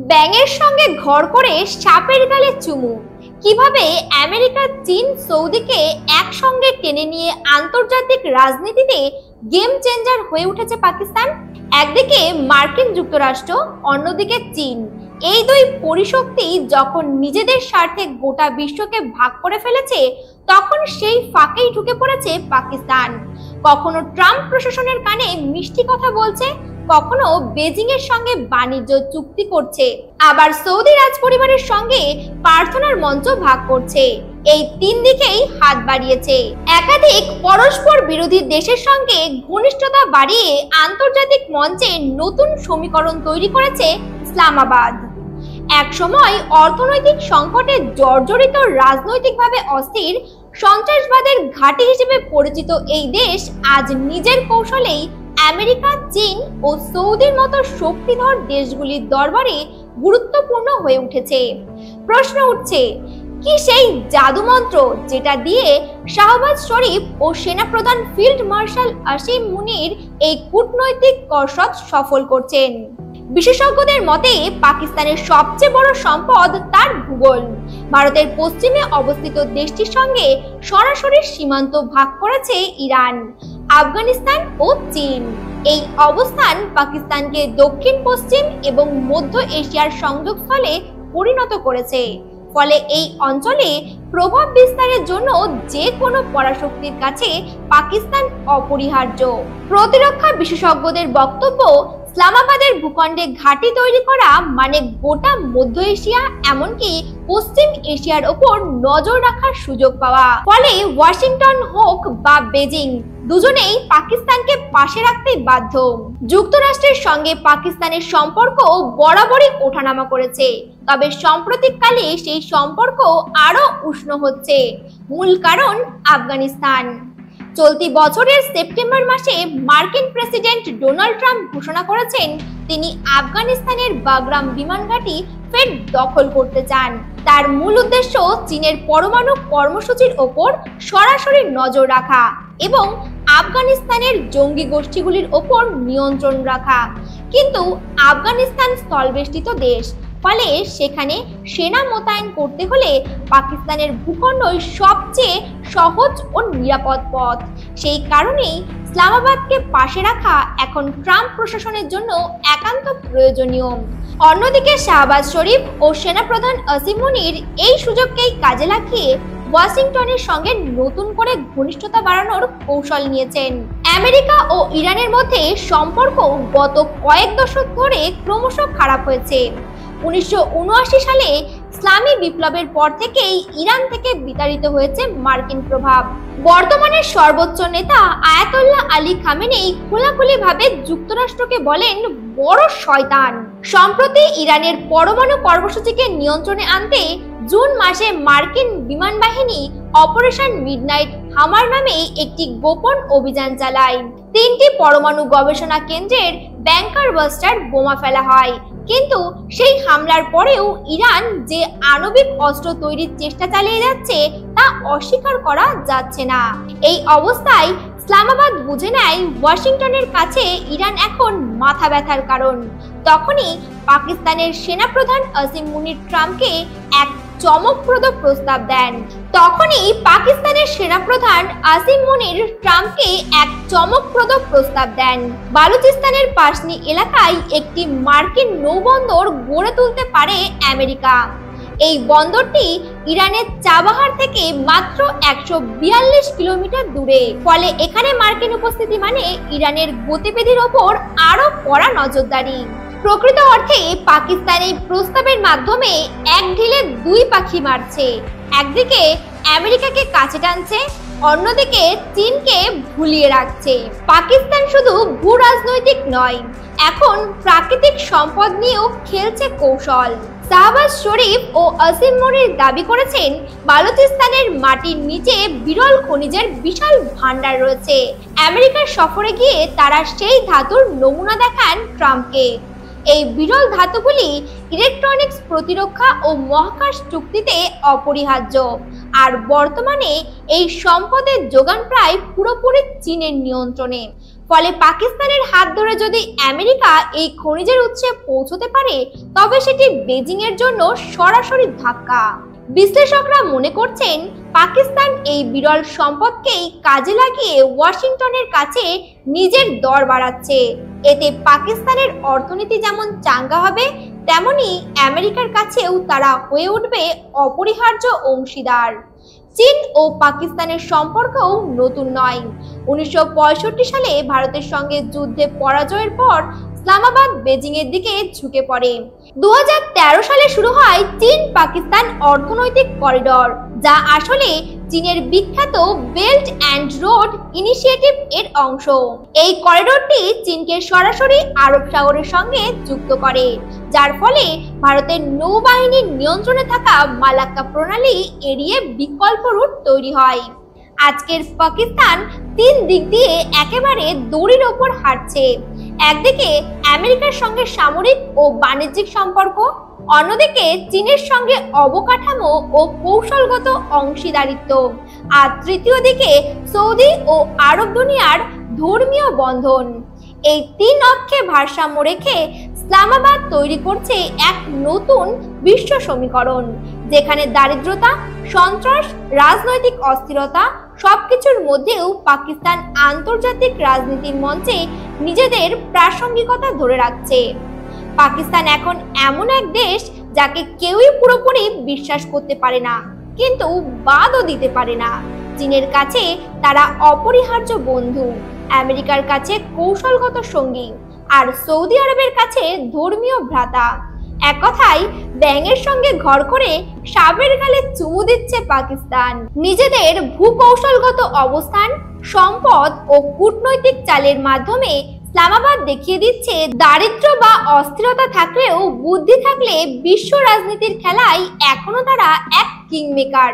ব্যাঙের সঙ্গে ঘর করে সাপের গালে চুমু। কিভাবে আমেরিকা, চীন, সৌদিকে একসঙ্গে টেনে নিয়ে আন্তর্জাতিক রাজনীতিতে গেম চেঞ্জার হয়ে উঠেছে পাকিস্তান। একদিকে মার্কিন যুক্তরাষ্ট্র, অন্যদিকে চীন। এই দুই পরিশক্তি যখন নিজেদের স্বার্থে গোটা বিশ্বকে ভাগ করে ফেলেছে, তখন সেই ফাঁকেই ঢুকে পড়েছে পাকিস্তান। কখনো ট্রাম্প প্রশাসনের কানে মিষ্টি কথা বলছে, কখনো বেজিং এর সঙ্গে বাণিজ্য চুক্তি করছে, আবার সৌদি রাজ পরিবারের সঙ্গে প্রার্থনার মঞ্চ ভাগ করছে। এই তিন দিকেই হাত বাড়িয়েছে। একাধিক পরস্পর বিরোধী দেশের সঙ্গে ঘনিষ্ঠতা বাড়িয়ে আন্তর্জাতিক মঞ্চে নতুন সমীকরণ তৈরি করেছে ইসলামাবাদ। একসময় অর্থনৈতিক সংকটে জর্জরিত, রাজনৈতিকভাবে অস্থির, সন্ত্রাসবাদের ঘাঁটি হিসেবে পরিচিত এই দেশ আজ নিজের কৌশলেই আমেরিকা, চীন ও সৌদির মতো শক্তিধর দেশগুলির দরবারে গুরুত্বপূর্ণ হয়ে উঠেছে। প্রশ্ন উঠছে, কি সেই জাদুমন্ত্র যেটা দিয়ে শাহবাজ শরীফ ও সেনাপ্রধান ফিল্ড মার্শাল আসিম মুনির এই কূটনৈতিক কসরত সফল করছেন? বিশেষজ্ঞদের মতে পাকিস্তানের সবচেয়ে বড় সম্পদ তার ভূগোল। ভারতের পশ্চিমে অবস্থিত দেশটির সঙ্গে সরাসরি সীমান্ত ভাগ করেছে ইরান, আফগানিস্তান ও চীন। এই অবস্থান পাকিস্তানকে দক্ষিণ পশ্চিম এবং মধ্য এশিয়ার সংযোগস্থলে পরিণত করেছে। ফলে এই অঞ্চলে প্রভাব বিস্তারের জন্য যে কোনো পরাশক্তির কাছে পাকিস্তান অপরিহার্য। প্রতিরক্ষা বিশেষজ্ঞদের বক্তব্য, ইসলামাবাদের ভূখণ্ডে ঘাঁটি তৈরি করা মানে গোটা মধ্য এশিয়া, এমনকি পশ্চিম এশিয়ার ওপর নজর রাখার সুযোগ পাওয়া। ফলে ওয়াশিংটন হোক বা বেজিং, দুজনেই পাকিস্তানকে পাশে রাখতে বাধ্য। যুক্তরাষ্ট্রের সঙ্গে পাকিস্তানের সম্পর্ক বরাবরই ওঠানামা করেছে, তবে সাম্প্রতিককালে সেই সম্পর্ক আরো উষ্ণ হচ্ছে। মূল কারণ আফগানিস্তান। চলতি বছরের সেপ্টেম্বর মাসে মার্কিন প্রেসিডেন্ট ডোনাল্ড ট্রাম্প ঘোষণা করেছেন তিনি আফগানিস্তানের বাগরাম বিমান ঘাঁটি ফের দখল করতে চান। তার মূল উদ্দেশ্য চীনের পরমাণু কর্মসূচির ওপর সরাসরি নজর রাখা এবং আফগানিস্তানের জঙ্গি গোষ্ঠীগুলির ওপর নিয়ন্ত্রণ রাখা। কিন্তু আফগানিস্তান স্থলবেষ্টিত দেশ, ফলে সেখানে সেনা মোতায়েন করতে হলে পাকিস্তানের ভূখণ্ডই সবচেয়ে সহজ ও নিরাপদ পথ। সেই কারণেই ইসলামাবাদকে পাশে রাখা এখন ট্রাম্প প্রশাসনের জন্য একান্ত প্রয়োজনীয়। অন্যদিকে শাহবাজ শরীফ ও সেনাপ্রধান আসিম মুনির এই সুযোগকেই কাজে লাগিয়ে ওয়াশিংটনের সঙ্গে নতুন করে ঘনিষ্ঠতা বাড়ানোর কৌশল নিয়েছেন। আমেরিকা ও ইরানের মধ্যে সম্পর্ক গত কয়েক দশক ধরে ক্রমশ খারাপ হয়েছে। 1979 সালে ইসলামী বিপ্লবের পর থেকেই ইরান থেকে বিতাড়িত হয়েছে মার্কিন প্রভাব। বর্তমানে সর্বোচ্চ নেতা আয়াতোল্লাহ আলী খামেনেই খোলাখুলিভাবে যুক্তরাষ্ট্রকে বলেন বড় শয়তান। সম্প্রতি ইরানের পরমাণু কর্মসূচিকে নিয়ন্ত্রণে আনতে জুন মাসে মার্কিন বিমান বাহিনী অপারেশন মিডনাইট হামার নামে একটি গোপন অভিযান চালায়। 3টি পরমাণু গবেষণা কেন্দ্রের ব্যাংকার বাস্টার বোমা ফেলা হয়। কিন্তু সেই হামলার পরেও ইরান যে আণবিক অস্ত্র তৈরির চেষ্টা চালিয়ে যাচ্ছে তা অস্বীকার করা যাচ্ছে না। এই অবস্থায় ইসলামাবাদ বুঝে নেয় ওয়াশিংটনের কাছে ইরান এখন মাথা ব্যথার কারণ। তখনই পাকিস্তানের সেনাপ্রধান আসিম মুনির ট্রাম্পকে এক চমকপ্রদ প্রস্তাব দেন। বালুচিস্তানের পাশনি এলাকায় একটি মার্কিন নৌবন্দর গড়ে তুলতে পারে আমেরিকা। এই বন্দরটি ইরানের চাবাহার থেকে মাত্র 142 কিলোমিটার দূরে। ফলে এখানে মার্কিন উপস্থিতি মানে ইরানের গতিবিধির ওপর আরো কড়া নজরদারি। প্রকৃত অর্থে পাকিস্তান এই প্রস্তাবের মাধ্যমে এক ঢিলে দুই পাখি মারছে। একদিকে আমেরিকাকে কাছে টানছে, অন্যদিকে চীনকে ভুলিয়ে রাখছে। পাকিস্তান শুধু ভূ রাজনৈতিক নয়, এখন প্রাকৃতিক সম্পদ নিয়েও খেলছে কৌশল। শাহবাজ শরীফ ও আসিম মুনির দাবি করেছেন বালুচিস্তানের মাটির নিচে বিরল খনিজের বিশাল ভান্ডার রয়েছে। আমেরিকার সফরে গিয়ে তারা সেই ধাতুর নমুনা দেখান ট্রাম্পকে। এই বিরল ধাতুগুলি ইলেকট্রনিক্স, প্রতিরক্ষা ও মহাকাশ চুক্তিতে অপরিহার্য। আর বর্তমানে এই সম্পদের যোগান প্রায় পুরোপুরি চীনের নিয়ন্ত্রণে। ফলে পাকিস্তানের হাত ধরে যদি আমেরিকা এই খনিজের উৎসে পৌঁছতে পারে তবে সেটি বেজিং এর জন্য সরাসরি ধাক্কা। বিশ্লেষকরা মনে করছেন পাকিস্তান এই বিরল সম্পদকেই কাজে লাগিয়ে ওয়াশিংটনের কাছে নিজের দর বাড়াচ্ছে। এতে পাকিস্তানের অর্থনীতি যেমন চাঙ্গা হবে তেমনি আমেরিকার কাছেও তারা হয়ে উঠবে অপরিহার্য অংশীদার। চীন ও পাকিস্তানের সম্পর্কও নতুন নয়। 1965 সালে ভারতের সঙ্গে যুদ্ধে পরাজয়ের পর ইসলামাবাদ বেজিং এর দিকে ঝুঁকে পড়ে। 2013 সালে শুরু হয় চীন পাকিস্তান অর্থনৈতিক করিডর, যা আসলে চীনের বিখ্যাত বেল্ট অ্যান্ড রোড ইনিশিয়েটিভ এর অংশ। এই করিডরটি চীনকে সরাসরি আরব সাগরের সঙ্গে যুক্ত করে, যার ফলে ভারতের নৌবাহিনীর নিয়ন্ত্রণে থাকা মালাক্কা প্রণালী এড়িয়ে বিকল্প রুট তৈরি হয়। আজকের পাকিস্তান তিন দিক দিয়ে একেবারে দড়ির ওপর হাঁটছে। একদিকে আমেরিকার সঙ্গে সামরিক ও বাণিজ্যিক সম্পর্ক, অন্যদিকে চীনের সঙ্গে অবকাঠামো ও কৌশলগত অংশীদারিত্ব, আর তৃতীয় দিকে সৌদি ও আরব দুনিয়ার ধর্মীয় বন্ধন। এই তিন অক্ষে ভারসাম্য রেখে ইসলামাবাদ তৈরি করছে এক নতুন বিশ্ব সমীকরণ, যেখানে দারিদ্রতা, সন্ত্রাস, রাজনৈতিক অস্থিরতা সবকিছুর মধ্যেও পাকিস্তান আন্তর্জাতিক রাজনীতির মঞ্চে নিজেদের প্রাসঙ্গিকতা ধরে রাখছে। পাকিস্তান এখন এমন এক দেশ যাকে কেউই পুরোপুরি বিশ্বাস করতে পারে না, কিন্তু বাদও দিতে পারে না। চীনের কাছে তারা অপরিহার্য বন্ধু, আমেরিকার কাছে কৌশলগত সঙ্গী, আর সৌদি আরবের কাছে ধর্মীয় ভ্রাতা। এক কথায় ব্যাঙের সঙ্গে ঘর করে সাপের গালে চুমু দিচ্ছে পাকিস্তান। নিজেদের ভূকৌশলগত অবস্থান, সম্পদ ও কূটনৈতিক চালের মাধ্যমে ইসলামাবাদ দেখিয়ে দিচ্ছে দারিদ্র বা অস্থিরতা থাকলেও বুদ্ধি থাকলে বিশ্ব রাজনীতির খেলায় এখনো তারা এক কিংমেকার।